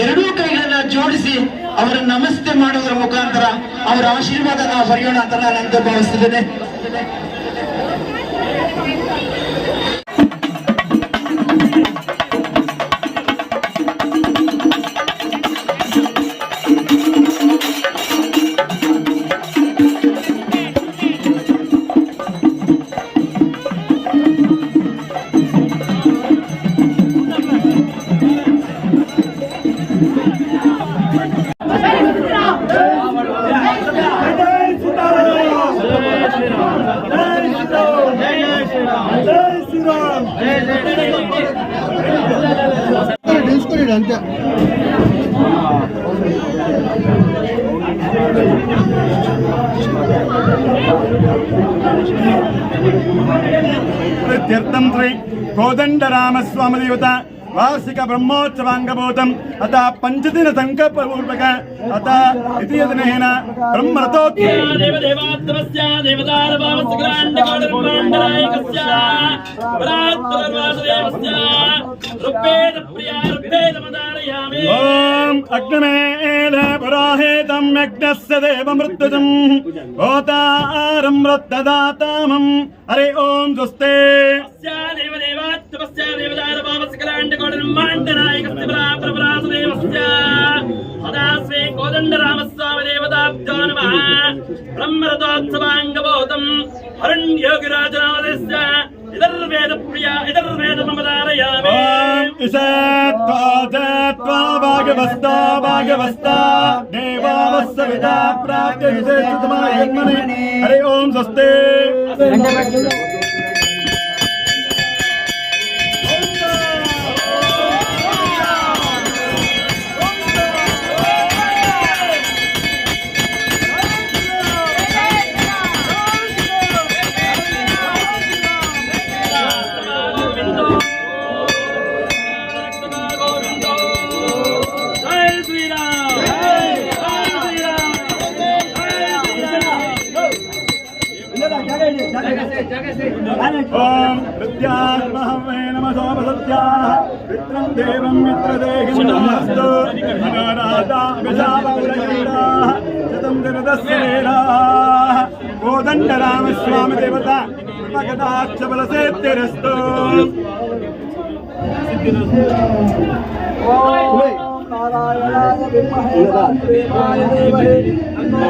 ಎರಡೂ ಕೈಗಳನ್ನ ಜೋಡಿಸಿ ಅವರ ನಮಸ್ತೆ ಮಾಡೋದ್ರ ಮುಖಾಂತರ ಅವರ ಆಶೀರ್ವಾದನ ಪಡೆಯೋಣ ಅಂತ ನಾನು ಭಾವಿಸ್ತಿದ್ದೇನೆ. तीर्थम श्री कोदंडरामस्वामी देवता वार्षिक ब्रह्मोत्सवांगभूतम अतः पंचदिन संकल्प पूर्वक अतः द्वितीय दिनेन ब्रह्मरथोत्सव देवदेवात्मस्य देवदार भावसग्राण्डकोडर्माण्डनायकस्य परात्परवासुदेवस्य रुपेद प्रिया रुपेद मदारयामि ओम अग्निमेल पुरोहितं यज्ञस्य देवमृत्युजं होतारं मृत्तदातामं हरि ओम स्वस्ते देवदेवात्मस्य देवदार भावसग्राण्डकोडर्माण्डनायकस्य परात्परवासुदेवस्य सदा श्री कोदण्डरामस्वामी देवताभ्यो नमः ब्रह्मरथोत्सवाङ्गभूतं हरण्योगिराजनामस्य इदर्वेद प्रिया इदर्वेद ममदारयामि इषत्वा भागवस्ता भागवस्ता देवावस्सविता प्राप्ते हरि ओम स्वस्ते ओम विद्यात्महवे नमः सोमसत्याः पित्रं देवं मित्रदेहिं नमस्तु अनाराधा विशालपुरगीराः शतं दिनदस्य लीलाः कोदण्डरामस्वामी देवता कृपकटाक्षबलसेत्तिरस्तु नारायणाय विद्महे वासुदेवाय धीमहि तन्नो